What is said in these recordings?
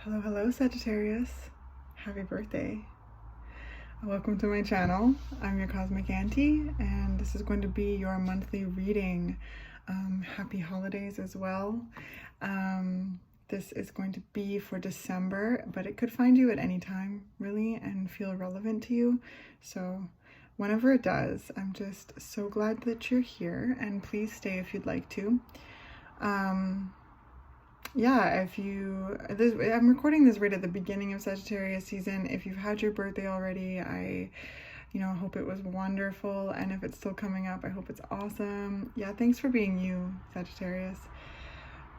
Hello, hello, Sagittarius. Happy birthday. Welcome to my channel. I'm your Cosmic Auntie, and this is going to be your monthly reading. Happy holidays as well. This is going to be for December, but it could find you at any time, really, and feel relevant to you. So whenever it does, I'm just so glad that you're here, and please stay if you'd like to. Yeah, I'm recording this right at the beginning of Sagittarius season. If you've had your birthday already, I hope it was wonderful. And if it's still coming up, I hope it's awesome. Yeah, thanks for being you, Sagittarius.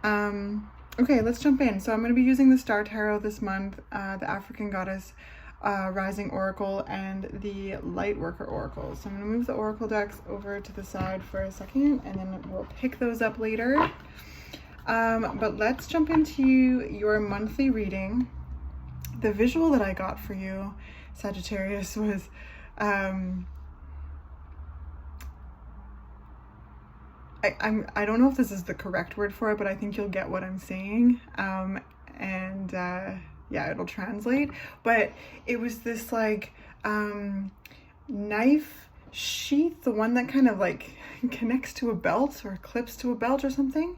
Okay, let's jump in. So I'm going to be using the Star Tarot this month, the African Goddess Rising Oracle, and the Light Worker Oracle. So I'm going to move the Oracle decks over to the side for a second, and then we'll pick those up later. But let's jump into your monthly reading. The visual that I got for you, Sagittarius, was I don't know if this is the correct word for it, but I think you'll get what I'm saying. Yeah, it'll translate. But it was this like knife sheath, the one that kind of like connects to a belt or clips to a belt or something.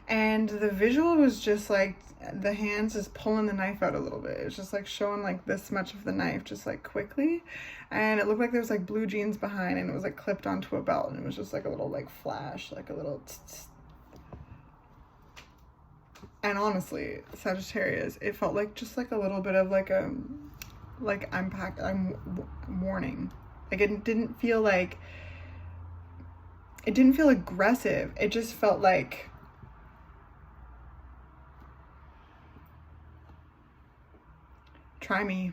And the visual was just like the hands just pulling the knife out a little bit. It's just like showing like this much of the knife just like quickly. And it looked like there was like blue jeans behind, and it was like clipped onto a belt, and it was just like a little like flash, like a little and honestly, Sagittarius, it felt like just like a little bit of like I'm mourning. Like it didn't feel aggressive. It just felt like try me.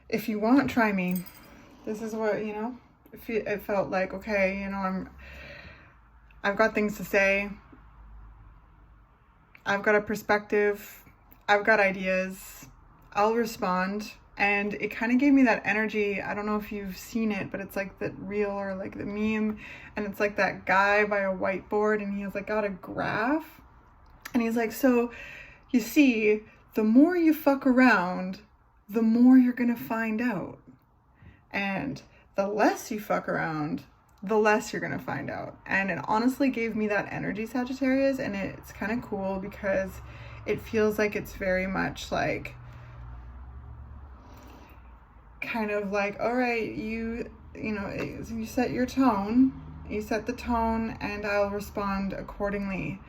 If you want, try me. This is what, it felt like, okay, I've got things to say. I've got a perspective. I've got ideas. I'll respond. And it kind of gave me that energy. I don't know if you've seen it, but it's like the reel or like the meme. And it's like that guy by a whiteboard, and he's like got a graph. And he's like, so you see, the more you fuck around, the more you're going to find out. And the less you fuck around, the less you're going to find out. And it honestly gave me that energy, Sagittarius. And it's kind of cool because it feels like it's very much like, kind of like, all right, you set your tone, you set the tone, and I'll respond accordingly.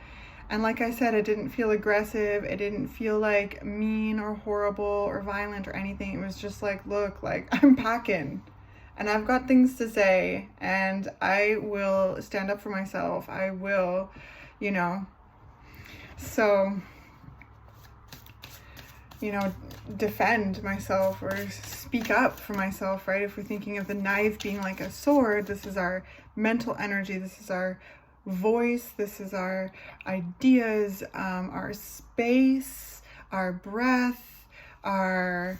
And like I said, it didn't feel aggressive. It didn't feel like mean or horrible or violent or anything. It was just like, look, like I'm packing and I've got things to say, and I will stand up for myself. I will, so, defend myself or speak up for myself, right? If we're thinking of the knife being like a sword, this is our mental energy. This is our voice, this is our ideas, our space, our breath, our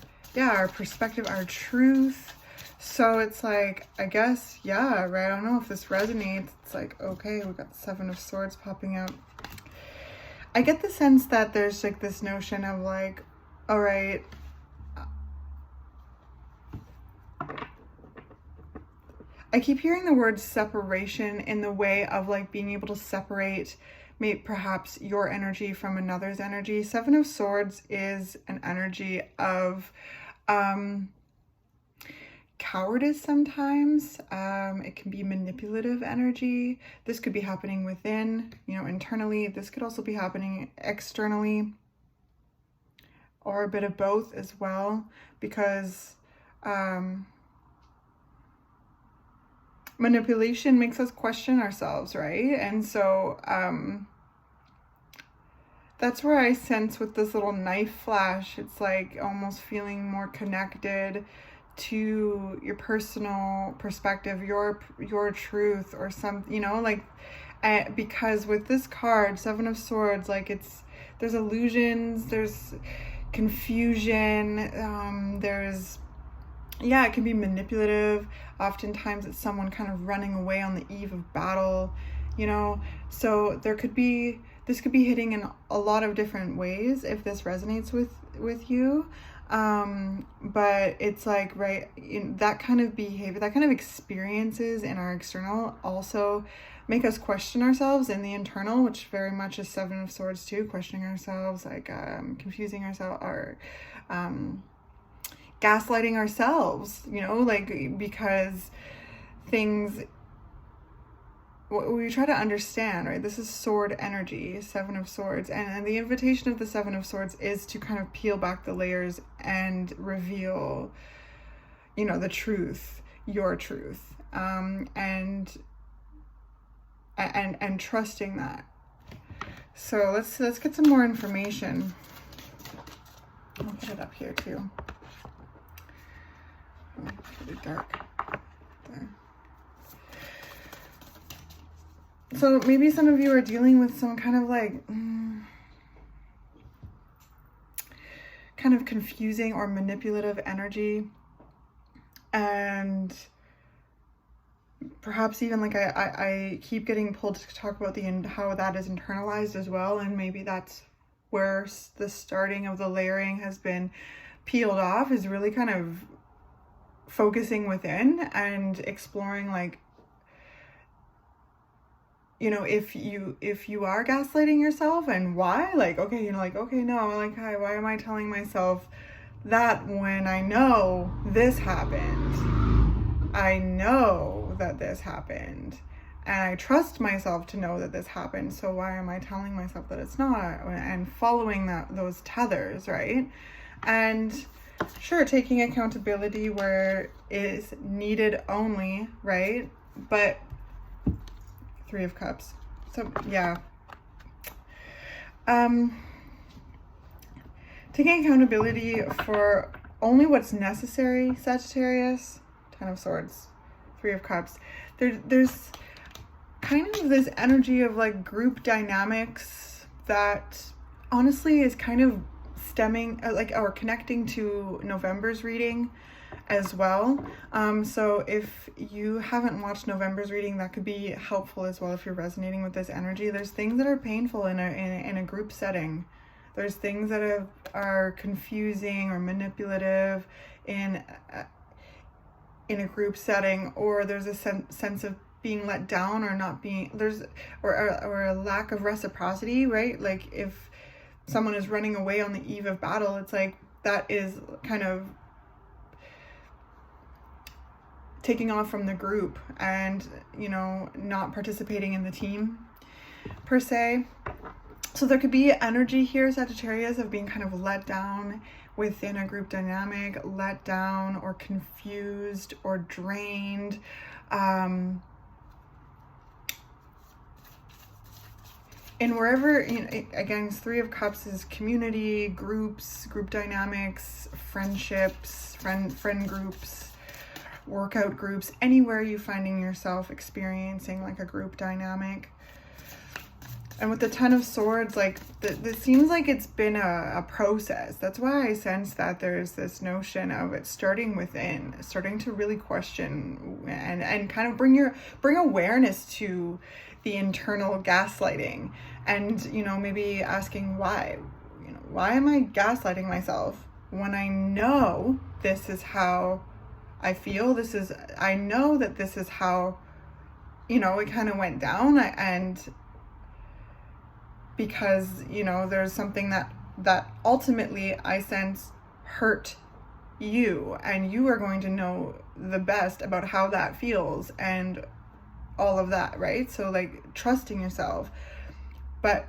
perspective, our truth. So it's like, I guess, yeah, right, I don't know if this resonates. It's like, okay, we got the Seven of Swords popping out. I get the sense that there's like this notion of like, all right, I keep hearing the word separation in the way of like being able to separate perhaps your energy from another's energy. Seven of Swords is an energy of cowardice sometimes. It can be manipulative energy. This could be happening within, internally. This could also be happening externally, or a bit of both as well, because manipulation makes us question ourselves, right? And so that's where I sense with this little knife flash, it's like almost feeling more connected to your personal perspective, your truth, or some, because with this card, Seven of Swords, like there's illusions, there's confusion, it can be manipulative. Oftentimes it's someone kind of running away on the eve of battle. you know? So there could be, this could be hitting in a lot of different ways if this resonates with you. But it's like, right, in that kind of behavior, that kind of experiences in our external also make us question ourselves in the internal, which very much is Seven of Swords too, questioning ourselves, like confusing ourselves, or gaslighting ourselves, you know, like, because things, we try to understand, right? This is sword energy, Seven of Swords, and the invitation of the Seven of Swords is to kind of peel back the layers and reveal, you know, the truth, your truth, and trusting that. So let's get some more information. I'll put it up here too. Oh, pretty dark there. So maybe some of you are dealing with some kind of like kind of confusing or manipulative energy, and perhaps even like I keep getting pulled to talk about how that is internalized as well, and maybe that's where the starting of the layering has been peeled off, is really kind of focusing within and exploring, like, you know, if you are gaslighting yourself, and why, like, okay, you know, like, okay, no, like, hi, why am I telling myself that when I know this happened? I know that this happened, and I trust myself to know that this happened, so why am I telling myself that it's not? And following those tethers, right? And sure, taking accountability where is needed only, right? But Three of Cups. So yeah. Taking accountability for only what's necessary, Sagittarius. Ten of Swords. Three of Cups. There's kind of this energy of like group dynamics that honestly is kind of stemming, like, or connecting to November's reading as well. So if you haven't watched November's reading, that could be helpful as well if you're resonating with this energy. There's things that are painful in a group setting. There's things that are confusing or manipulative in a group setting, or there's a sense of being let down or not being, or a lack of reciprocity, right? Like if someone is running away on the eve of battle, it's like that is kind of taking off from the group and, you know, not participating in the team per se. So there could be energy here, Sagittarius, of being kind of let down within a group dynamic, let down or confused or drained. And wherever, you know, again, Three of Cups is community, groups, group dynamics, friendships, friend groups, workout groups, anywhere you're finding yourself experiencing like a group dynamic. And with the Ten of Swords, like, this seems like it's been a process. That's why I sense that there's this notion of it starting within, starting to really question and kind of bring awareness to the internal gaslighting. And, you know, maybe asking why. You know, why am I gaslighting myself when I know this is how I feel? I know that this is how, you know, it kind of went down, and because, you know, there's something that ultimately I sense hurt you, and you are going to know the best about how that feels and all of that, right? So like trusting yourself. But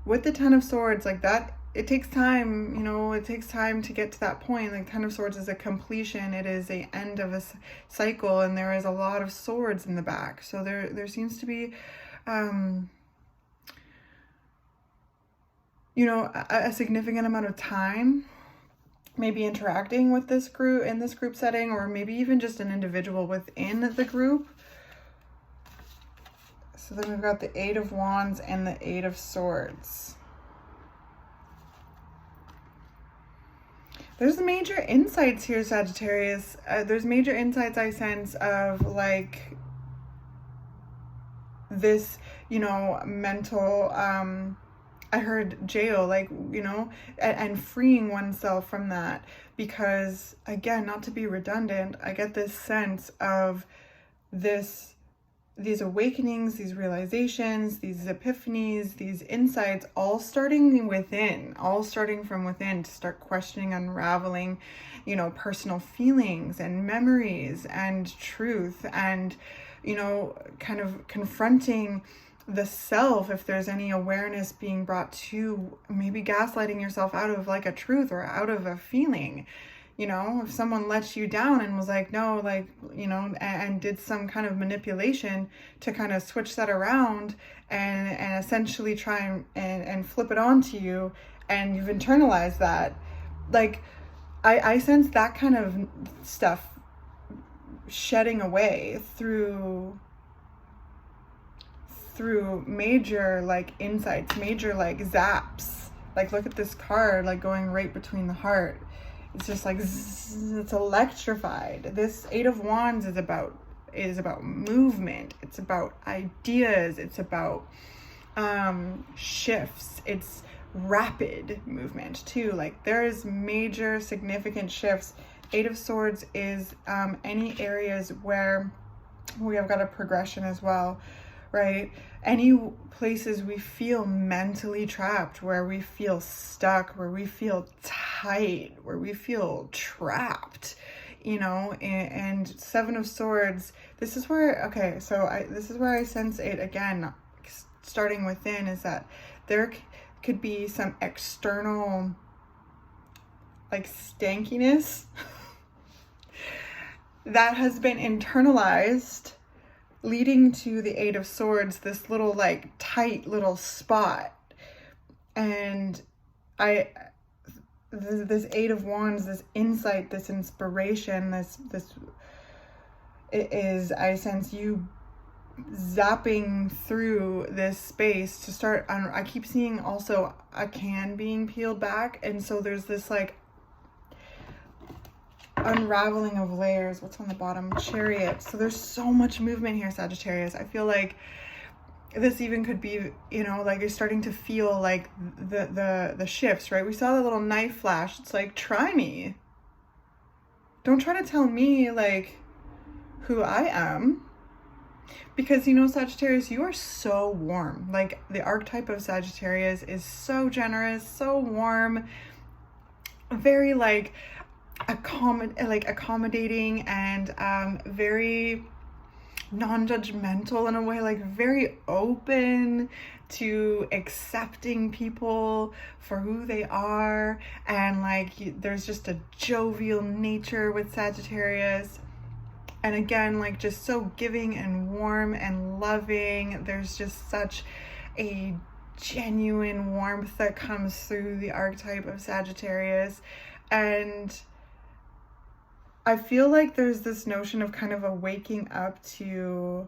with the Ten of Swords, like that, it takes time, you know, it takes time to get to that point. Like Ten of Swords is a completion, it is a end of a cycle, and there is a lot of swords in the back. So there seems to be you know, a significant amount of time maybe interacting with this group, in this group setting, or maybe even just an individual within the group. So then we've got the Eight of Wands and the Eight of Swords. There's major insights here, Sagittarius. There's major insights I sense of like this, you know, mental, I heard jail, like, you know, and freeing oneself from that. Because again, not to be redundant, I get this sense of these awakenings, these realizations, these epiphanies, these insights, all starting from within, to start questioning, unraveling, you know, personal feelings and memories and truth, and, you know, kind of confronting the self, if there's any awareness being brought to maybe gaslighting yourself out of like a truth or out of a feeling. You know, if someone let you down and was like, no, like, you know, and did some kind of manipulation to kind of switch that around and essentially try and flip it onto you, and you've internalized that, like, I sense that kind of stuff shedding away through major like insights, major like zaps. Like, look at this card, like going right between the heart. It's just like zzz, it's electrified. This Eight of Wands is about movement. It's about ideas. It's about shifts. It's rapid movement too. Like, there's major significant shifts. Eight of Swords is any areas where we have got a progression as well, right? Any places we feel mentally trapped, where we feel stuck, where we feel tight, where we feel trapped, you know. And Seven of Swords, this is where, okay, so this is where I sense it again, starting within, is that there could be some external like stankiness that has been internalized, leading to the Eight of Swords, this little like tight little spot. And this Eight of Wands, this insight, this inspiration, this it is, I sense you zapping through this space to start, I keep seeing also a can being peeled back, and so there's this like unraveling of layers. What's on the bottom? Chariot. So there's so much movement here, Sagittarius. I feel like this even could be, you know, like you're starting to feel like the shifts, right? We saw the little knife flash. It's like, try me. Don't try to tell me like who I am. Because, you know, Sagittarius, you are so warm. Like, the archetype of Sagittarius is so generous, so warm, very like accommodating, and very non-judgmental in a way, like very open to accepting people for who they are. And like, there's just a jovial nature with Sagittarius. And again, like, just so giving and warm and loving. There's just such a genuine warmth that comes through the archetype of Sagittarius. And I feel like there's this notion of kind of a waking up to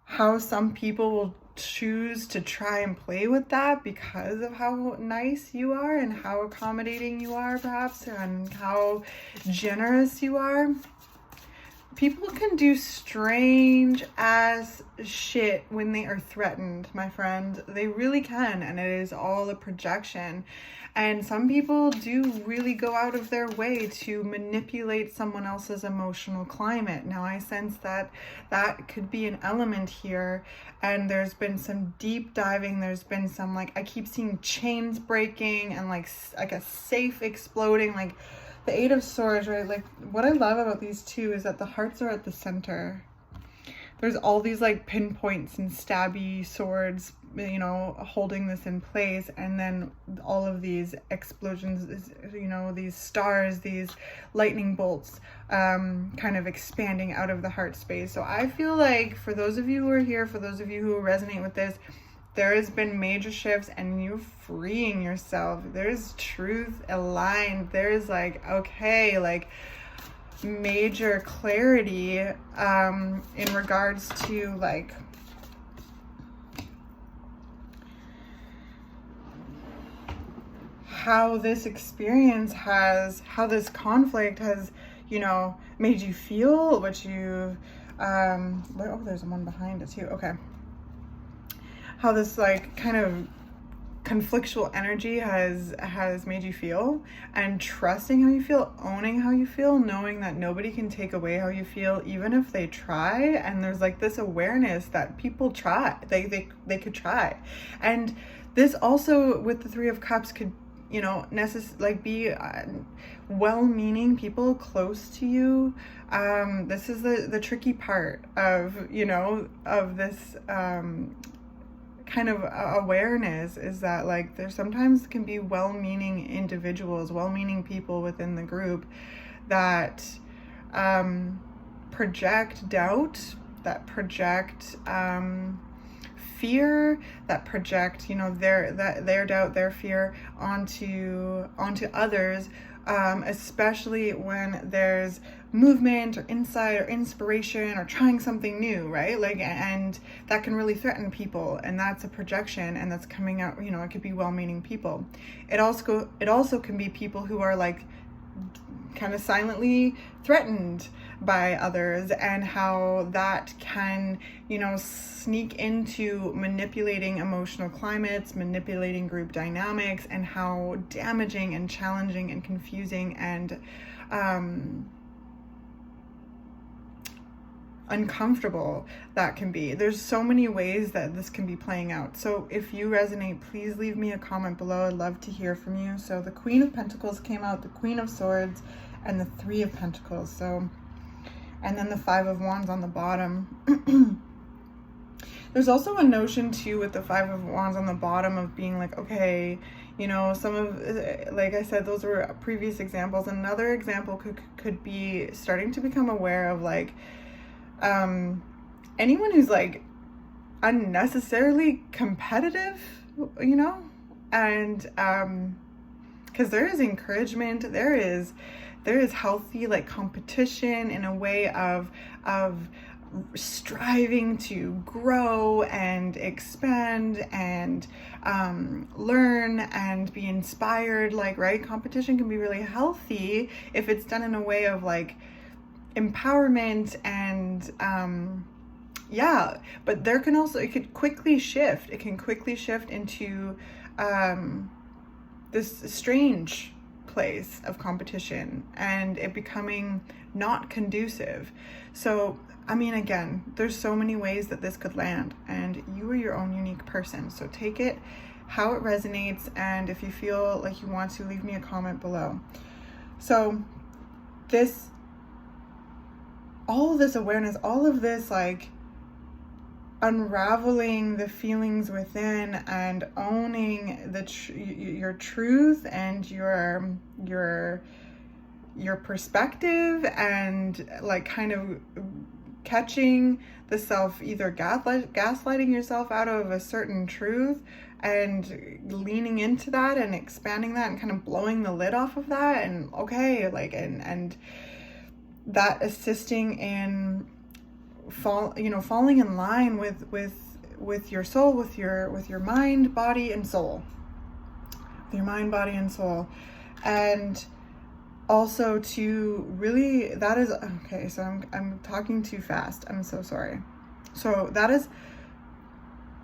how some people will choose to try and play with that because of how nice you are and how accommodating you are, perhaps, and how generous you are. People can do strange ass shit when they are threatened, my friend. They really can, and it is all a projection. And some people do really go out of their way to manipulate someone else's emotional climate. Now, I sense that that could be an element here. And there's been some deep diving. There's been some, like, I keep seeing chains breaking and like a safe exploding. Like, the Eight of Swords, right? Like, what I love about these two is that the hearts are at the center. There's all these like pinpoints and stabby swords, you know, holding this in place. And then all of these explosions, you know, these stars, these lightning bolts, kind of expanding out of the heart space. So I feel like for those of you who are here, for those of you who resonate with this, there has been major shifts and you're freeing yourself. There's truth aligned. There's like, okay, like major clarity in regards to like how this experience has, how this conflict has, you know, made you feel, what you've Oh, there's one behind it too. Okay. How this like kind of conflictual energy has made you feel, and trusting how you feel, owning how you feel, knowing that nobody can take away how you feel, even if they try. And there's like this awareness that people try, they could try. And this also with the Three of Cups could, you know, like be well-meaning people close to you. This is the tricky part of, you know, of this kind of awareness, is that like there sometimes can be well-meaning individuals, well-meaning people within the group that project doubt, that project fear, that project, you know, their doubt, their fear onto others, especially when there's movement or insight or inspiration or trying something new, right? Like, and that can really threaten people, and that's a projection, and that's coming out, you know, it could be well-meaning people. It also can be people who are like kind of silently threatened by others, and how that can, you know, sneak into manipulating emotional climates, manipulating group dynamics, and how damaging and challenging and confusing and uncomfortable that can be. There's so many ways that this can be playing out. So if you resonate, please leave me a comment below. I'd love to hear from you. So the Queen of Pentacles came out, the Queen of Swords, and the Three of Pentacles. So, and then the Five of Wands on the bottom. There's also a notion too with the Five of Wands on the bottom of being like, okay, you know, some of, like I said, those were previous examples. Another example could be starting to become aware of like, anyone who's like unnecessarily competitive, you know, and because there is encouragement, there is healthy like competition in a way of striving to grow and expand and learn and be inspired, like, right? Competition can be really healthy if it's done in a way of like empowerment and yeah, but there can also, it can quickly shift into this strange place of competition, and it becoming not conducive. So I mean, again, there's so many ways that this could land, and you are your own unique person, so take it how it resonates, and if you feel like you want to, leave me a comment below. So this, all of this awareness, all of this like unraveling the feelings within and owning your truth and your perspective, and like kind of catching the self, either gaslighting yourself out of a certain truth and leaning into that and expanding that and kind of blowing the lid off of that, and okay, like, and that assisting in falling in line with your soul, with your mind, body, and soul, and also to really, that is, okay, so I'm talking too fast, I'm so sorry. So that is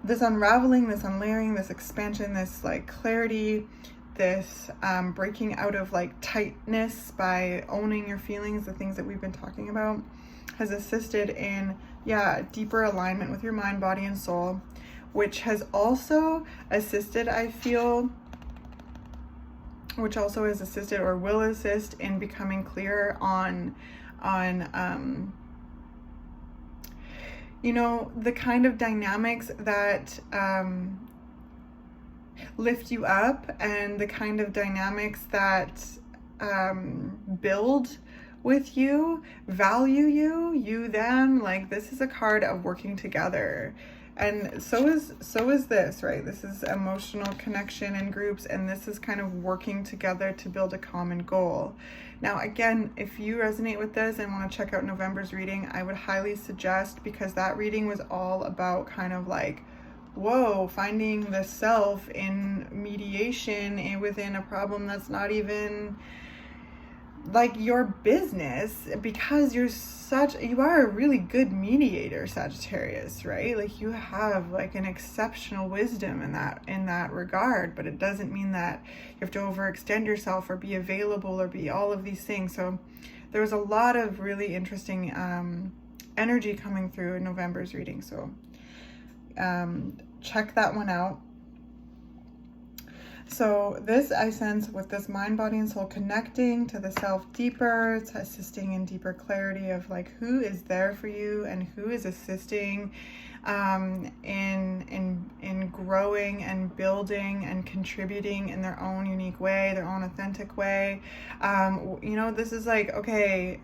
this unraveling, this unlayering, this expansion, this like clarity, this breaking out of like tightness by owning your feelings, the things that we've been talking about, has assisted in, yeah, deeper alignment with your mind, body, and soul, which has also assisted, I feel, which also has assisted or will assist in becoming clear on you know, the kind of dynamics that lift you up, and the kind of dynamics that build with you, value you, them. Like, this is a card of working together. And so is this, right? This is emotional connection in groups, and this is kind of working together to build a common goal. Now, again, if you resonate with this and want to check out November's reading, I would highly suggest, because that reading was all about kind of like, whoa, finding the self in mediation and within a problem that's not even like your business, because you are a really good mediator, Sagittarius, right? Like you have like an exceptional wisdom in that regard, but it doesn't mean that you have to overextend yourself or be available or be all of these things. So there was a lot of really interesting energy coming through in November's reading. So check that one out. So this, I sense, with this mind, body, and soul connecting to the self deeper, it's assisting in deeper clarity of like who is there for you and who is assisting in growing and building and contributing in their own unique way, their own authentic way. You know, this is like, okay,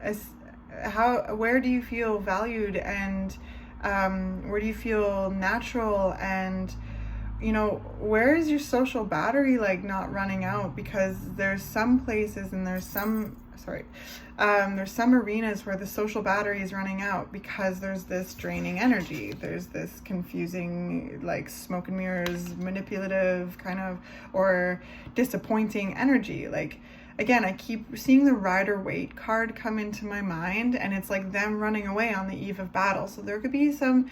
where do you feel valued, and where do you feel natural, and you know, where is your social battery like not running out? Because there's some places and there's some arenas where the social battery is running out because there's this draining energy. There's this confusing, like smoke and mirrors, manipulative kind of, or disappointing energy. Like, again, I keep seeing the Rider-Waite card come into my mind, and it's like them running away on the eve of battle. So there could be some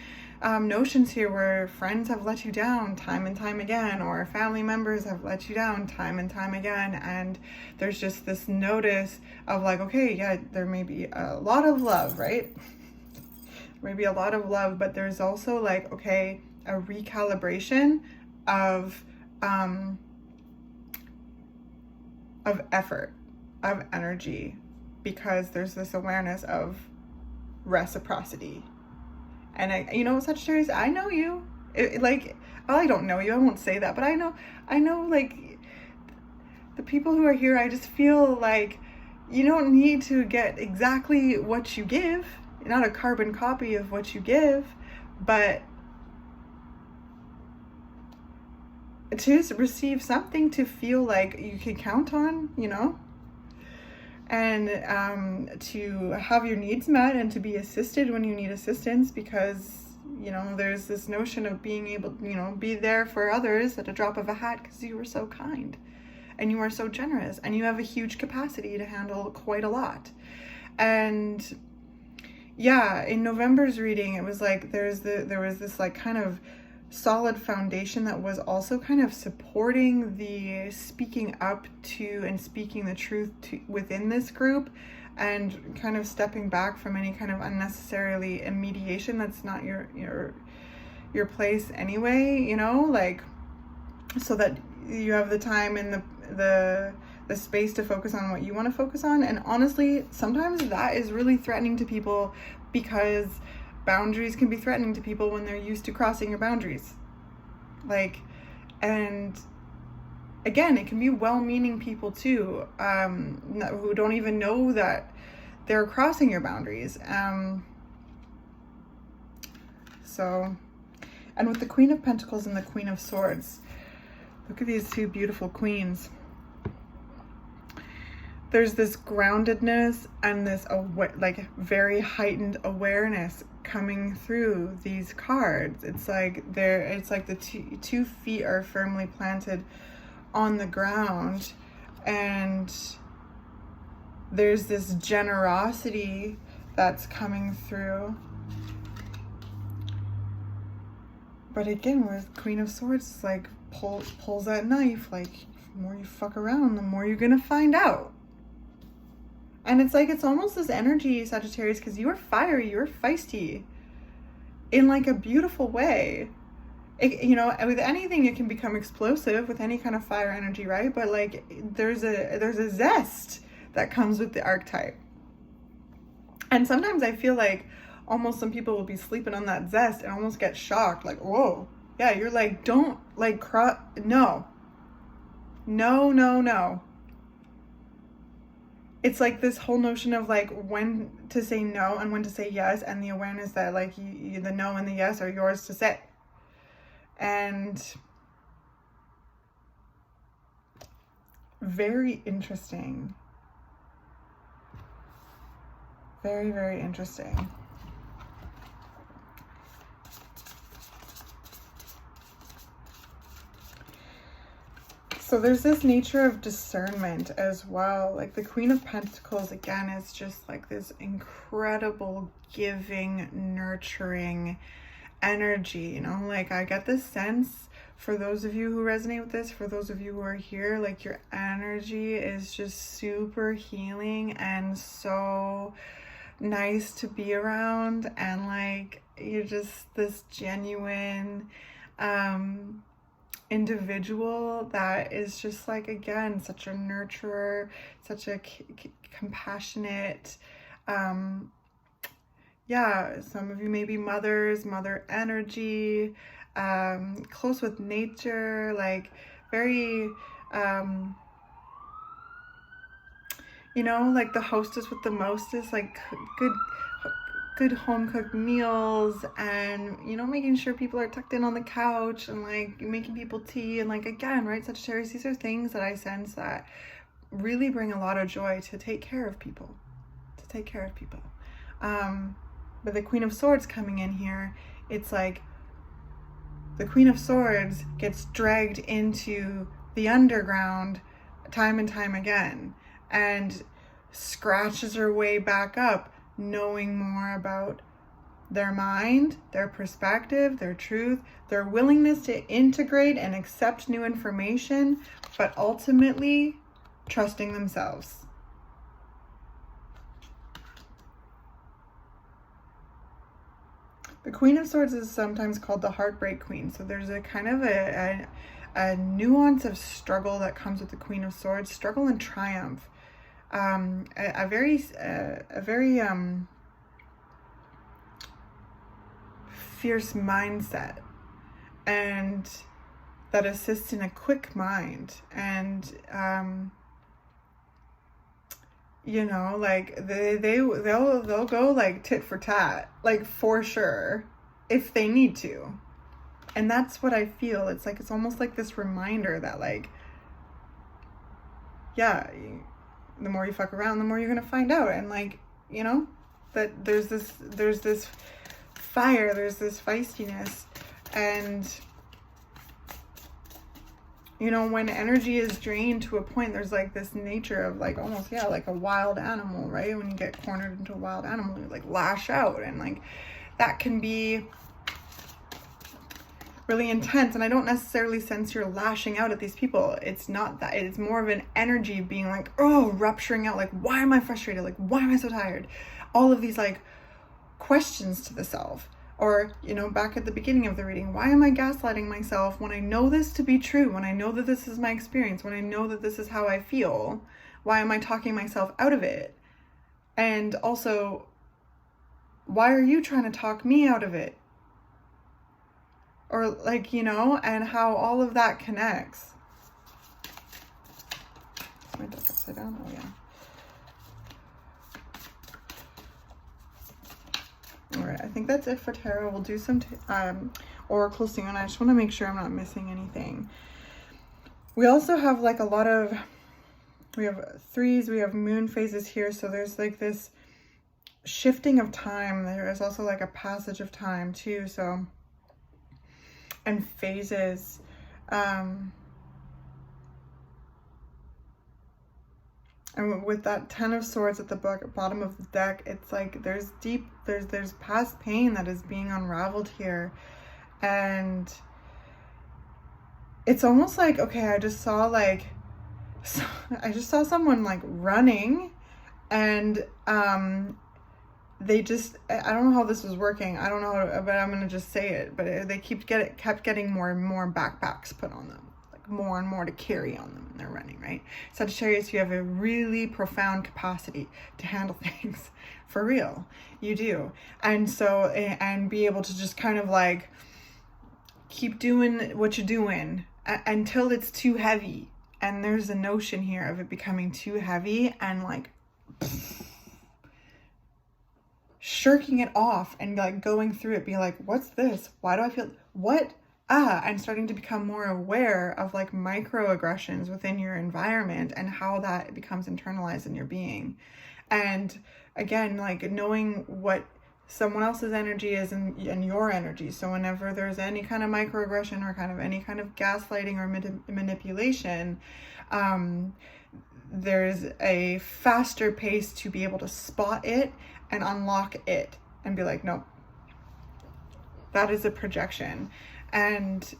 notions here where friends have let you down time and time again, or family members have let you down time and time again, and there's just this notice of like, okay, yeah, there may be a lot of love, right? Maybe a lot of love, but there's also like, okay, a recalibration of effort, of energy, because there's this awareness of reciprocity. And you know, Sagittarius, I know you. I don't know you, I won't say that, but I know like the people who are here, I just feel like you don't need to get exactly what you give. You're not a carbon copy of what you give, but to receive something to feel like you can count on, you know, and to have your needs met and to be assisted when you need assistance, because, you know, there's this notion of being able, you know, be there for others at a drop of a hat because you were so kind and you are so generous and you have a huge capacity to handle quite a lot. And yeah, in November's reading, it was like there was this like kind of solid foundation that was also kind of supporting the speaking up to and speaking the truth to within this group, and kind of stepping back from any kind of unnecessarily mediation that's not your place anyway, you know, like, so that you have the time and the space to focus on what you want to focus on. And honestly, sometimes that is really threatening to people, because boundaries can be threatening to people when they're used to crossing your boundaries. Like, and again, it can be well-meaning people too, who don't even know that they're crossing your boundaries. So, and with the Queen of Pentacles and the Queen of Swords, look at these two beautiful queens. There's this groundedness and this like very heightened awareness coming through these cards. It's like the two feet are firmly planted on the ground, and there's this generosity that's coming through. But again, with Queen of Swords, it's like pulls that knife, like the more you fuck around, the more you're gonna find out. And it's like, it's almost this energy, Sagittarius, because you are fiery, you're feisty in like a beautiful way. You know, with anything, it can become explosive with any kind of fire energy, right? But like, there's a zest that comes with the archetype. And sometimes I feel like almost some people will be sleeping on that zest and almost get shocked, like, whoa, yeah, you're like, don't like, no. It's like this whole notion of like when to say no and when to say yes, and the awareness that like the no and the yes are yours to say. And very interesting. Very, very interesting. So there's this nature of discernment as well. Like the Queen of Pentacles, again, is just like this incredible giving, nurturing energy, you know? Like I get this sense, for those of you who resonate with this, for those of you who are here, like your energy is just super healing and so nice to be around, and like you're just this genuine individual that is just like, again, such a nurturer, such a compassionate, yeah, some of you may be mothers, mother energy, close with nature, like very, you know, like the hostess with the mostest, like good home cooked meals, and, you know, making sure people are tucked in on the couch, and like making people tea, and like, again, right, Sagittarius, these are things that I sense that really bring a lot of joy, to take care of people, but the Queen of Swords coming in here, it's like the Queen of Swords gets dragged into the underground time and time again, and scratches her way back up, knowing more about their mind, their perspective, their truth, their willingness to integrate and accept new information, but ultimately trusting themselves. The Queen of Swords is sometimes called the Heartbreak Queen. So there's a kind of a nuance of struggle that comes with the Queen of Swords, struggle and triumph. A very fierce mindset, and that assists in a quick mind, and you know, like they'll go like tit for tat, like for sure, if they need to. And that's what I feel. It's like, it's almost like this reminder that, like, yeah, the more you fuck around, the more you're gonna find out. And like, you know, that there's this fire, there's this feistiness, and you know, when energy is drained to a point, there's like this nature of like, almost, yeah, like a wild animal, right? When you get cornered into a wild animal, you like lash out, and like that can be really intense. And I don't necessarily sense you're lashing out at these people. It's not that. It's more of an energy being like, oh, rupturing out, like, why am I frustrated? Like, why am I so tired? All of these like questions to the self. Or, you know, back at the beginning of the reading, why am I gaslighting myself when I know this to be true? When I know that this is my experience, when I know that this is how I feel, why am I talking myself out of it? And also, why are you trying to talk me out of it? Or like, you know, and how all of that connects. Is my deck upside down? Oh, yeah. All right, I think that's it for tarot. We'll do some oracle soon. I just want to make sure I'm not missing anything. We also have like a lot of, we have threes, we have moon phases here. So there's like this shifting of time. There is also like a passage of time too. So, and phases. And with that Ten of Swords at the bottom of the deck, it's like there's past pain that is being unraveled here. And it's almost like, okay, I just saw someone like running, and they just, I don't know how this was working. I don't know, but I'm going to just say it. But they kept getting more and more backpacks put on them. More and more to carry on them when they're running, right? Sagittarius, you have a really profound capacity to handle things for real. You do. And so, and be able to just kind of like keep doing what you're doing until it's too heavy. And there's a notion here of it becoming too heavy and like shirking it off and like going through it, be like, what's this? Why do I feel, what? And starting to become more aware of like microaggressions within your environment and how that becomes internalized in your being. And again, like knowing what someone else's energy is in your energy. So whenever there's any kind of microaggression or kind of any kind of gaslighting or manipulation, there's a faster pace to be able to spot it and unlock it and be like, nope, that is a projection, and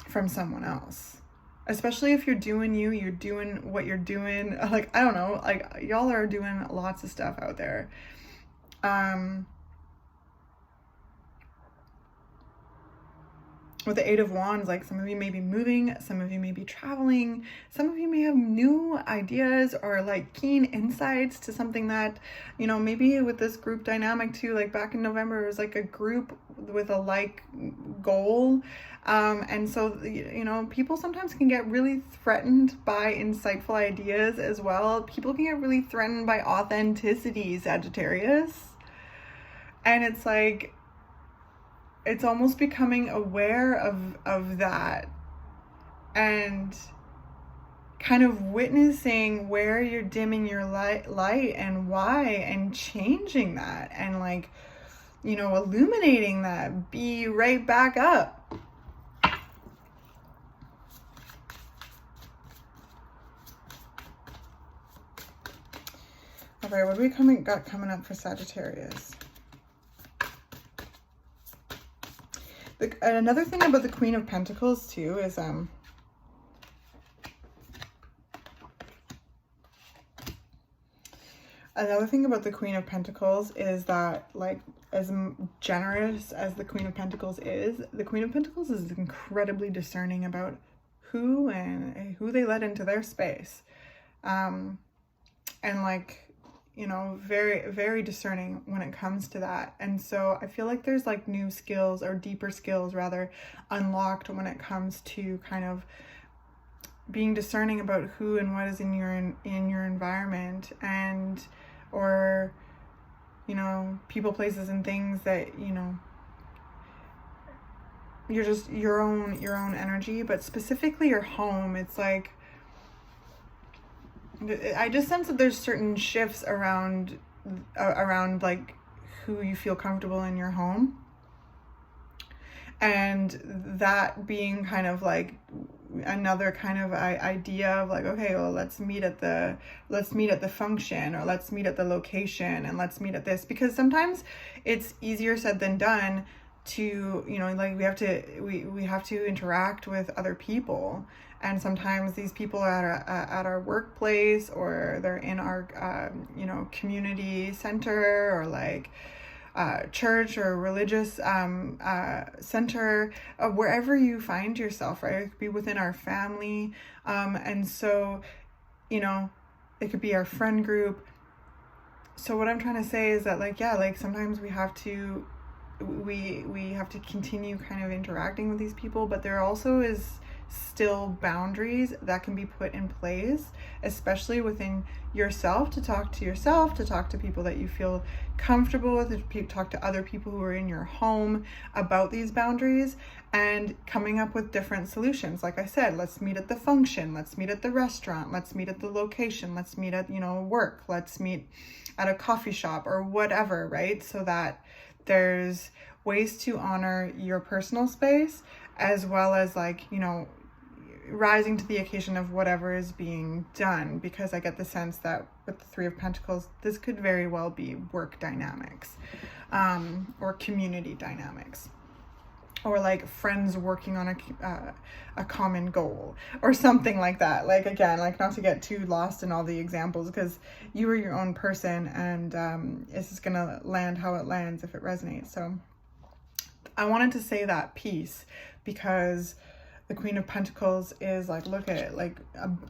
from someone else. Especially if you're doing you're doing what you're doing. Like, I don't know, like y'all are doing lots of stuff out there. With the Eight of Wands, like some of you may be moving, some of you may be traveling, some of you may have new ideas or like keen insights to something that, you know, maybe with this group dynamic too, like back in November, it was like a group with a like goal. And so, you know, people sometimes can get really threatened by insightful ideas as well. People can get really threatened by authenticity, Sagittarius. And it's like, it's almost becoming aware of that and kind of witnessing where you're dimming your light and why, and changing that, and like, you know, illuminating that. Be right back up. All right, what do we got coming up for Sagittarius? Another thing about the Queen of Pentacles too is another thing about the Queen of Pentacles is that, like, as generous as the Queen of Pentacles is, the Queen of Pentacles is incredibly discerning about who they let into their space, and like, you know, very, very discerning when it comes to that. And so I feel like there's like new skills, or deeper skills rather, unlocked when it comes to kind of being discerning about who and what is in your environment, and or, you know, people, places, and things that, you know, you're just your own energy, but specifically your home. It's like, I just sense that there's certain shifts around like who you feel comfortable in your home, and that being kind of like another kind of idea of like, okay, well, let's meet at the function, or let's meet at the location, and let's meet at this, because sometimes it's easier said than done to, you know, like we have to interact with other people. And sometimes these people are at our workplace, or they're in our, you know, community center, or like church or religious center, wherever you find yourself, right? It could be within our family. And so, you know, it could be our friend group. So what I'm trying to say is that, like, yeah, like sometimes we have to continue kind of interacting with these people, but there also is still boundaries that can be put in place, especially within yourself, to talk to yourself, to talk to people that you feel comfortable with, to talk to other people who are in your home about these boundaries, and coming up with different solutions. Like I said, let's meet at the function, let's meet at the restaurant, let's meet at the location, let's meet at, you know, work, let's meet at a coffee shop or whatever, right? So that there's ways to honor your personal space, as well as, like, you know, rising to the occasion of whatever is being done, because I get the sense that with the Three of Pentacles, this could very well be work dynamics, or community dynamics, or like friends working on a common goal or something like that. Like, again, like, not to get too lost in all the examples, because you are your own person, and it's just gonna land how it lands if it resonates. So I wanted to say that piece, because the Queen of Pentacles is like, look at it, like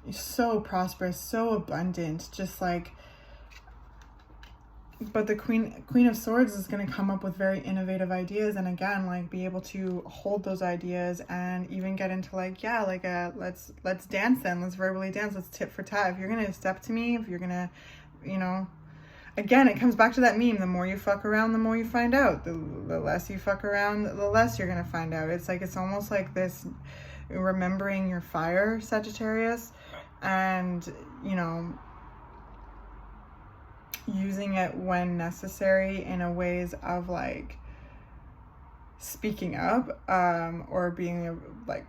so prosperous, so abundant, just like, but the Queen of Swords is going to come up with very innovative ideas, and again, like, be able to hold those ideas, and even get into like, yeah, like let's dance then, let's verbally dance, let's tit for tat. If you're going to step to me, if you're going to, you know, again, it comes back to that meme, the more you fuck around, the more you find out. The less you fuck around, the less you're going to find out. It's like, it's almost like this remembering your fire, Sagittarius, and, you know, using it when necessary in a ways of like speaking up, or being like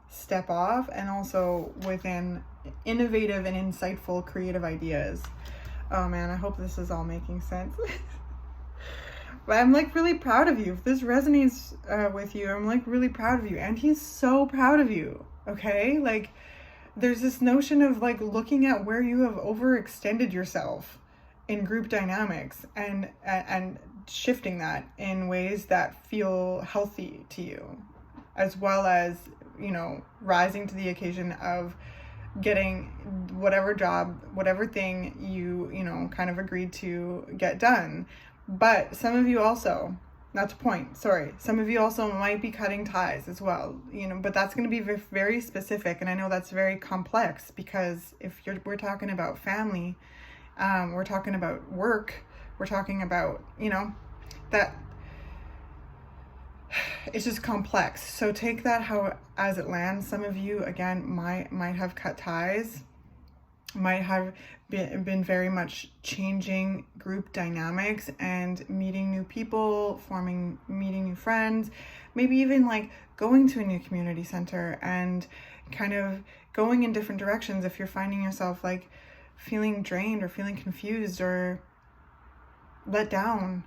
step off, and also within innovative and insightful creative ideas. Oh man, I hope this is all making sense. But I'm like really proud of you. If this resonates with you, I'm like really proud of you. And he's so proud of you. Okay? Like, there's this notion of like looking at where you have overextended yourself in group dynamics, and shifting that in ways that feel healthy to you, as well as, you know, rising to the occasion of getting whatever job, whatever thing you know, kind of agreed to get done. But some of you also, not to point, sorry, some of you also might be cutting ties as well, you know, but that's going to be very specific. And I know that's very complex, because if we're talking about family, we're talking about work, we're talking about, you know, that it's just complex. So take that how as it lands. Some of you, again, might have cut ties, might have been very much changing group dynamics and meeting new people, meeting new friends, maybe even like going to a new community center and kind of going in different directions if you're finding yourself like feeling drained or feeling confused or let down,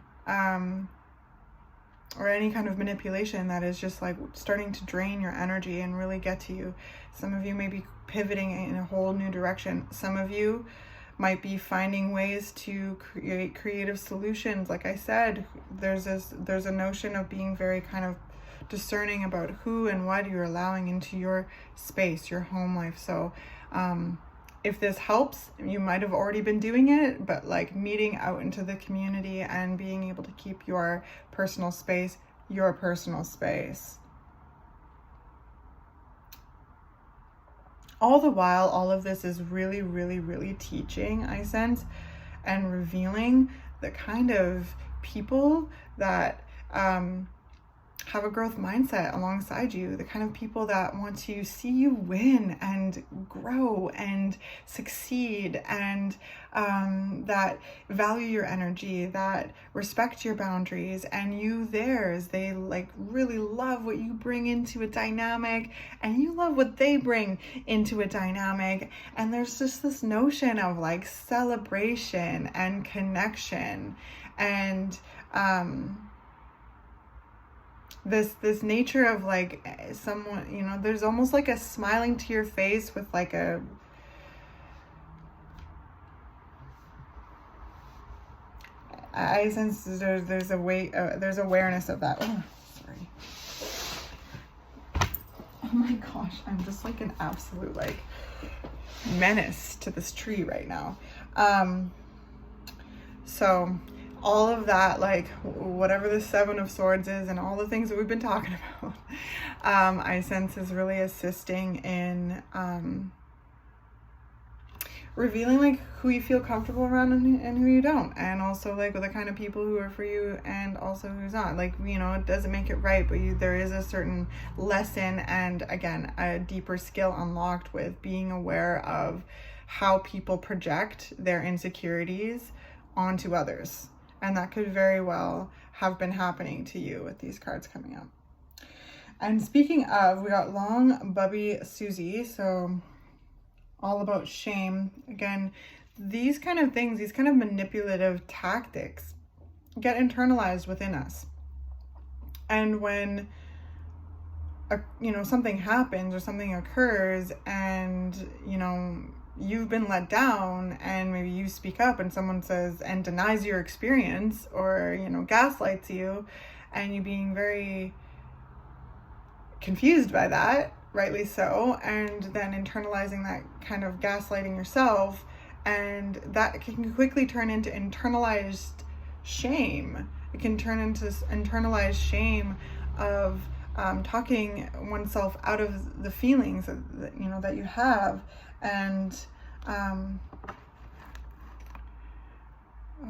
or any kind of manipulation that is just like starting to drain your energy and really get to you. Some of you may be pivoting in a whole new direction. Some of you might be finding ways to create creative solutions. Like I said, there's a notion of being very kind of discerning about who and what you're allowing into your space, your home life. So if this helps, you might have already been doing it, but like meeting out into the community and being able to keep your personal space, your personal space. All the while, all of this is really, really, really teaching, I sense, and revealing the kind of people that have a growth mindset alongside you, the kind of people that want to see you win and grow and succeed, and that value your energy, that respect your boundaries and you theirs. They like really love what you bring into a dynamic, and you love what they bring into a dynamic. And there's just this notion of like celebration and connection, and this nature of like someone, you know, there's almost like a smiling to your face with like a I sense there's a way, there's awareness of that. Oh, sorry. Oh my gosh, I'm just like an absolute like menace to this tree right now. So all of that, like whatever the Seven of Swords is and all the things that we've been talking about, I sense is really assisting in revealing like who you feel comfortable around and who you don't, and also like with the kind of people who are for you and also who's not. Like, you know, it doesn't make it right, but there is a certain lesson and, again, a deeper skill unlocked with being aware of how people project their insecurities onto others. And that could very well have been happening to you with these cards coming up. And speaking of, we got Long Bubby Susie, so all about shame. Again, these kind of things, these kind of manipulative tactics get internalized within us. And when you know, something happens or something occurs and, you know, you've been let down, and maybe you speak up and someone says and denies your experience, or, you know, gaslights you, and you being very confused by that, rightly so, and then internalizing that kind of gaslighting yourself, and that can quickly turn into internalized shame. It can turn into internalized shame of talking oneself out of the feelings that you know that you have. And oh,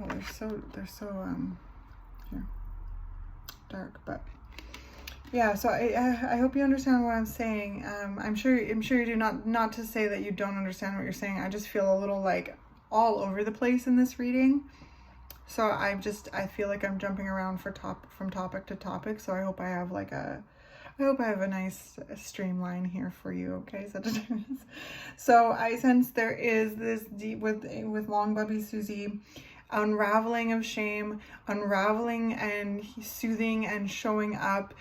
they're so here, dark, but yeah. So I hope you understand what I'm saying. I'm sure you do, not to say that you don't understand what you're saying. I just feel a little like all over the place in this reading. So I feel like I'm jumping around from topic to topic. So I hope I have a nice streamline here for you, okay, Sagittarius? So I sense there is this deep, with Long Bubby Susie, unraveling of shame, unraveling and soothing and showing up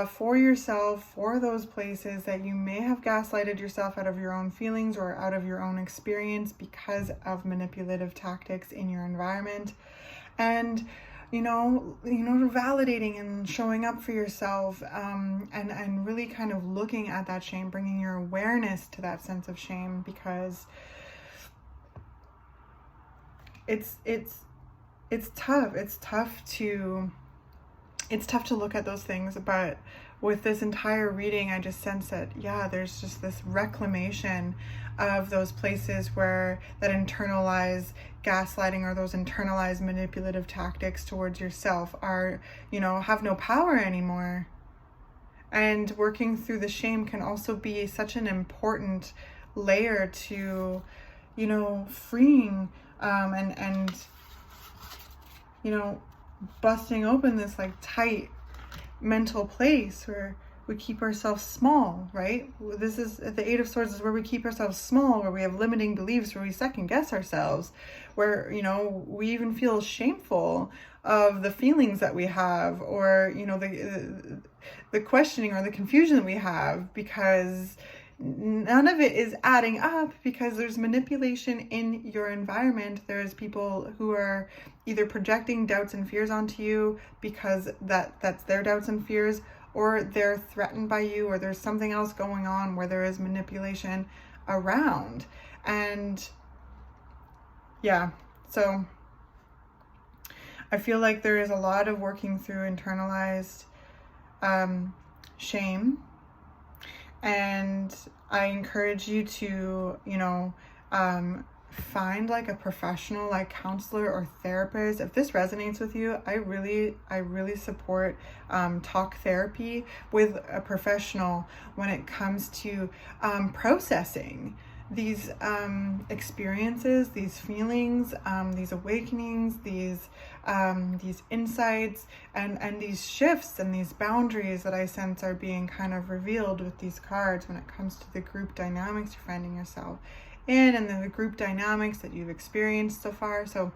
for yourself, for those places that you may have gaslighted yourself out of your own feelings or out of your own experience because of manipulative tactics in your environment. And validating and showing up for yourself, and really kind of looking at that shame, bringing your awareness to that sense of shame, because it's tough. It's tough to look at those things, but with this entire reading, I just sense that, yeah, there's just this reclamation of those places where that internalized gaslighting or those internalized manipulative tactics towards yourself are, have no power anymore. And working through the shame can also be such an important layer to, freeing, and busting open this like tight mental place where we keep ourselves small, right? This is the Eight of Swords, is where we keep ourselves small, where we have limiting beliefs, where we second guess ourselves, where, we even feel shameful of the feelings that we have, or, the questioning or the confusion that we have, because none of it is adding up, because there's manipulation in your environment. There's people who are either projecting doubts and fears onto you because that's their doubts and fears, or they're threatened by you, or there's something else going on where there is manipulation around. And yeah, so I feel like there is a lot of working through internalized shame. And I encourage you to, find like a professional, like counselor or therapist. If this resonates with you, I really support talk therapy with a professional when it comes to processing these experiences, these feelings, these awakenings, these insights, and these shifts and these boundaries that I sense are being kind of revealed with these cards when it comes to the group dynamics you're finding yourself in, and then the group dynamics that you've experienced so far. So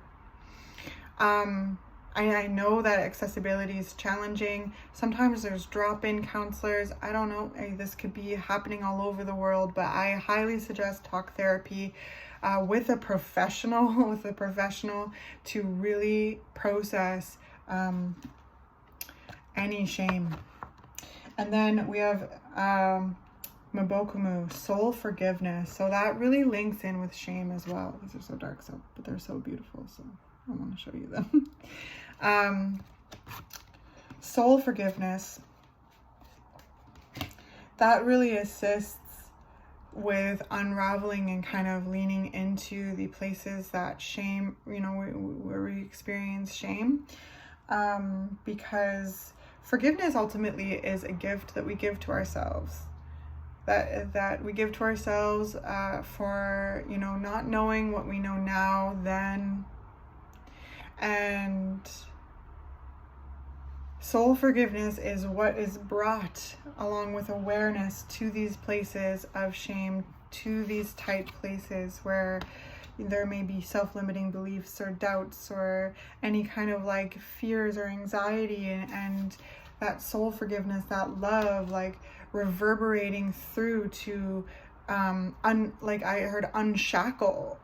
I know that accessibility is challenging. Sometimes there's drop-in counselors. I don't know, this could be happening all over the world, but I highly suggest talk therapy with a professional, to really process any shame. And then we have Mabokumu, soul forgiveness. So that really links in with shame as well. These are so dark, but they're so beautiful, so I want to show you them. Soul forgiveness, that really assists with unraveling and kind of leaning into the places that shame, where we experience shame, because forgiveness ultimately is a gift that we give to ourselves, that we give to ourselves for, not knowing what we know now then. And soul forgiveness is what is brought along with awareness to these places of shame, to these tight places where there may be self-limiting beliefs or doubts or any kind of like fears or anxiety, and that soul forgiveness, that love, like reverberating through to like I heard unshackle,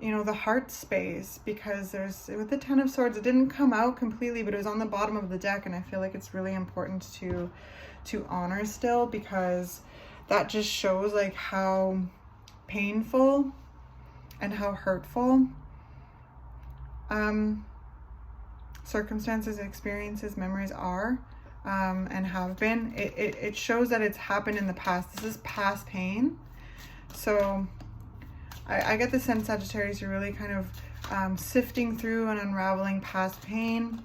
the heart space, because there's, with the Ten of Swords, it didn't come out completely, but it was on the bottom of the deck, and I feel like it's really important to honor still, because that just shows like how painful and how hurtful circumstances, experiences, memories are, and have been. It shows that it's happened in the past. This is past pain. So I get the sense, Sagittarius, you're really kind of sifting through and unraveling past pain.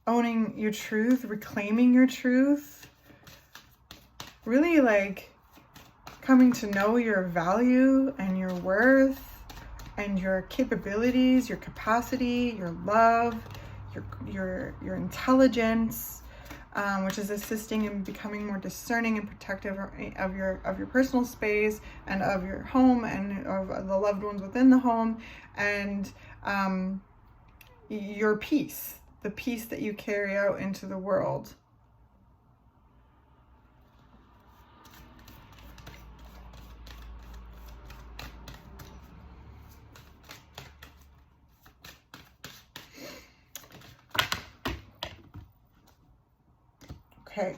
Owning your truth, reclaiming your truth. really like coming to know your value and your worth and your capabilities, your capacity, your love, your intelligence, which is assisting in becoming more discerning and protective of your personal space and of your home and of the loved ones within the home, and your peace, the peace that you carry out into the world. Okay.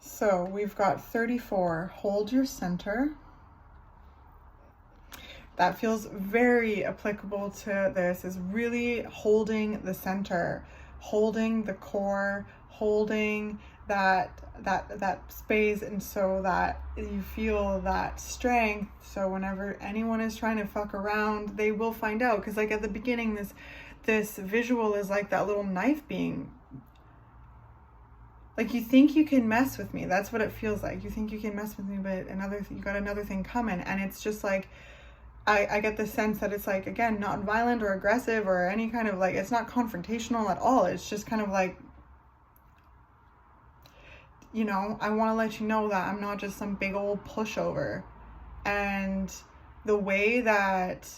So we've got 34, hold your center. That feels very applicable to this, is really holding the center, holding the core, holding that space, and so that you feel that strength. So whenever anyone is trying to fuck around, they will find out. Because like at the beginning, this visual is like that little knife being, like, you think you can mess with me. That's what it feels like. You think you can mess with me, but you got another thing coming. And it's just like, I get the sense that it's like, again, not violent or aggressive or any kind of like, it's not confrontational at all. It's just kind of like, you know, I want to let you know that I'm not just some big old pushover. And the way that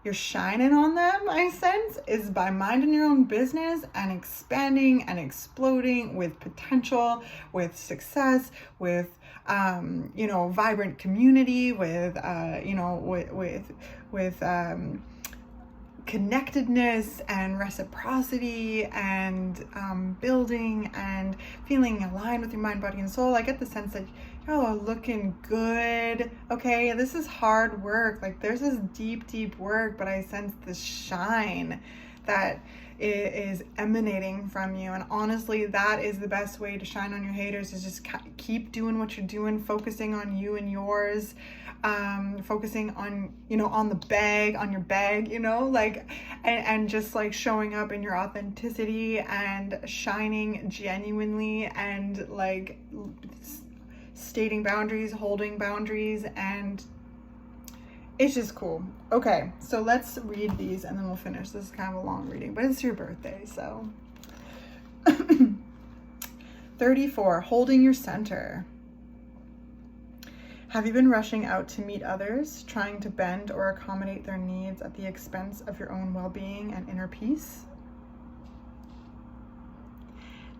you're shining on them, I sense, is by minding your own business and expanding and exploding with potential, with success, with you know, vibrant community, with you know, with connectedness and reciprocity and building and feeling aligned with your mind, body, and soul. I get the sense that y'all are looking good. Okay, this is hard work. Like, there's this deep work, but I sense this shine that is emanating from you. And honestly, that is the best way to shine on your haters, is just keep doing what you're doing, focusing on you and yours, focusing on, you know, on the bag, on your bag, you know, like, and just like showing up in your authenticity and shining genuinely, and like stating boundaries, holding boundaries, and it's just cool. Okay, so let's read these and then we'll finish. This is kind of a long reading, but it's your birthday, so. 34, holding your center. Have you been rushing out to meet others, trying to bend or accommodate their needs at the expense of your own well-being and inner peace?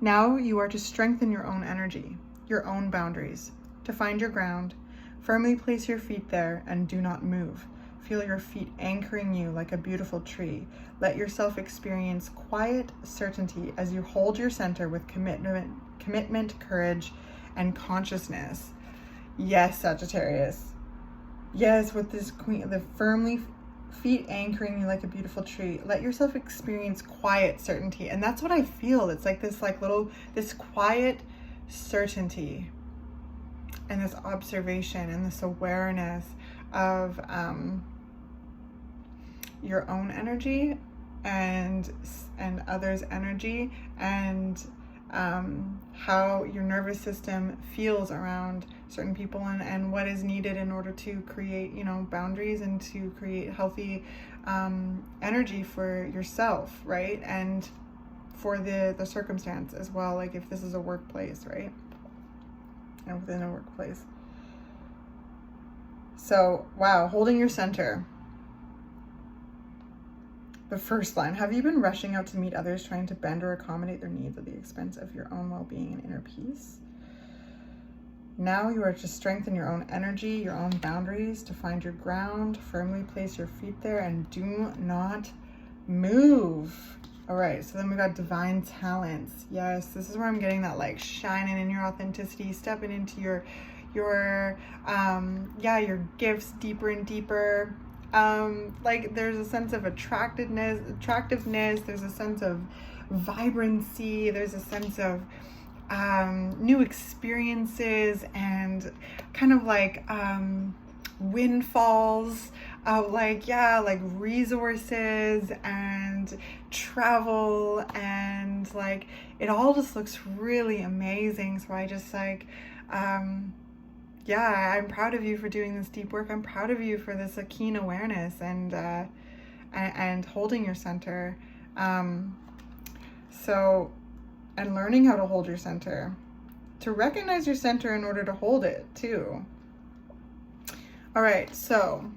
Now you are to strengthen your own energy, your own boundaries, to find your ground. Firmly place your feet there and do not move. Feel your feet anchoring you like a beautiful tree. Let yourself experience quiet certainty as you hold your center with commitment, courage, and consciousness. Yes, Sagittarius. Yes, with this queen, the firmly feet anchoring you like a beautiful tree. Let yourself experience quiet certainty. And that's what I feel. It's like this this quiet certainty and this observation and this awareness of your own energy and others' energy, and how your nervous system feels around certain people, and what is needed in order to create, you know, boundaries and to create healthy energy for yourself, right? And for the circumstance as well, like if this is a workplace, right? And within a workplace. So, wow, holding your center. The first line, have you been rushing out to meet others, trying to bend or accommodate their needs at the expense of your own well-being and inner peace? Now you are to strengthen your own energy, your own boundaries, to find your ground, firmly place your feet there, and do not move. All right, so then we got divine talents. Yes, this is where I'm getting that like shining in your authenticity, stepping into your gifts deeper and deeper. Like there's a sense of attractiveness, there's a sense of vibrancy, there's a sense of new experiences and kind of like windfalls, of like, yeah, like resources and travel, and like it all just looks really amazing. So I just like, yeah, I'm proud of you for doing this deep work. I'm proud of you for this keen awareness and holding your center. So, and learning how to hold your center, to recognize your center in order to hold it too. All right, so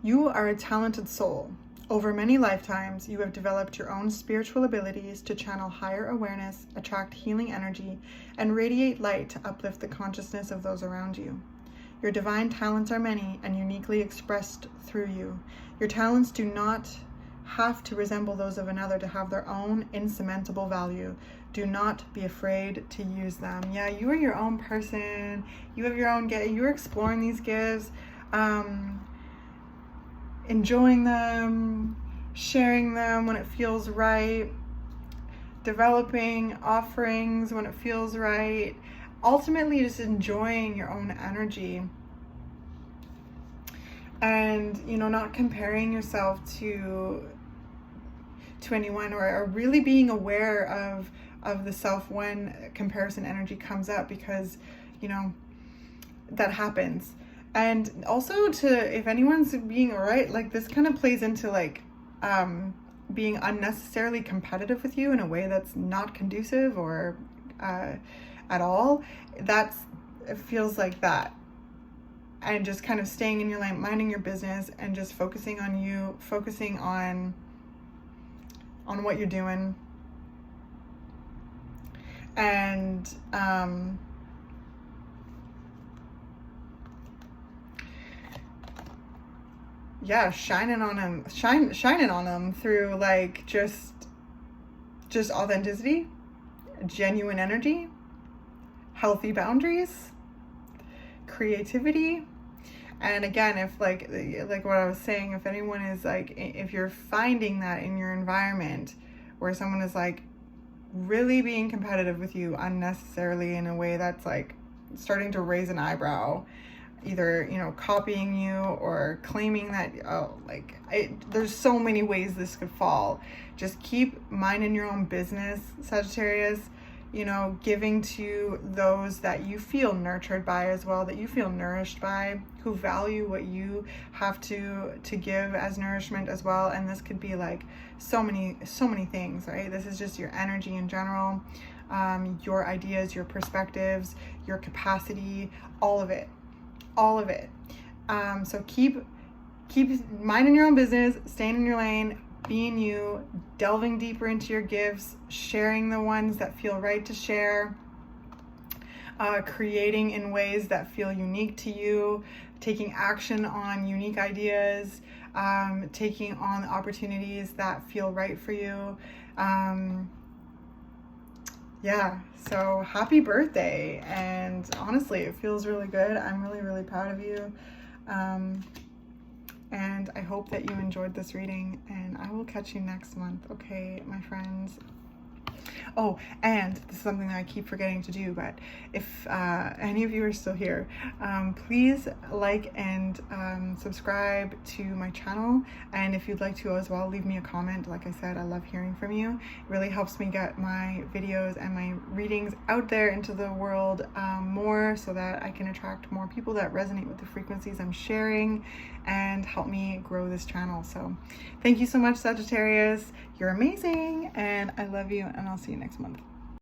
you are a talented soul. Over many lifetimes, you have developed your own spiritual abilities to channel higher awareness, attract healing energy, and radiate light to uplift the consciousness of those around you. Your divine talents are many and uniquely expressed through you. Your talents do not have to resemble those of another to have their own insurmountable value. Do not be afraid to use them. Yeah, you are your own person. You have your own gift. You're exploring these gifts, enjoying them, sharing them when it feels right, developing offerings when it feels right. Ultimately, just enjoying your own energy. And, you know, not comparing yourself to anyone, or really being aware of the self when comparison energy comes up, because, you know, that happens. And also if anyone's being alright, like this kind of plays into like being unnecessarily competitive with you in a way that's not conducive or at all. It feels like that. And just kind of staying in your lane, minding your business, and just focusing on you, focusing on what you're doing. And yeah, shining on them through like just authenticity, genuine energy, healthy boundaries, creativity. And again, if like what I was saying, if anyone is like, if you're finding that in your environment where someone is like really being competitive with you unnecessarily in a way that's like starting to raise an eyebrow, either, you know, copying you or claiming that, there's so many ways this could fall. Just keep minding your own business, Sagittarius. You know, giving to those that you feel nurtured by as well, that you feel nourished by, who value what you have to give as nourishment as well. And this could be like so many things, right? This is just your energy in general, your ideas, your perspectives, your capacity, all of it. So keep minding your own business, staying in your lane, being you, delving deeper into your gifts, sharing the ones that feel right to share, creating in ways that feel unique to you, taking action on unique ideas, taking on opportunities that feel right for you. Yeah, so happy birthday. And honestly, it feels really good. I'm really, really proud of you. And I hope that you enjoyed this reading, and I will catch you next month. Okay, my friends. Oh, and this is something that I keep forgetting to do, but if any of you are still here, please like and subscribe to my channel. And if you'd like to as well, leave me a comment. Like I said, I love hearing from you. It really helps me get my videos and my readings out there into the world more, so that I can attract more people that resonate with the frequencies I'm sharing and help me grow this channel. So thank you so much, Sagittarius. You're amazing, and I love you, and I'll see you next month.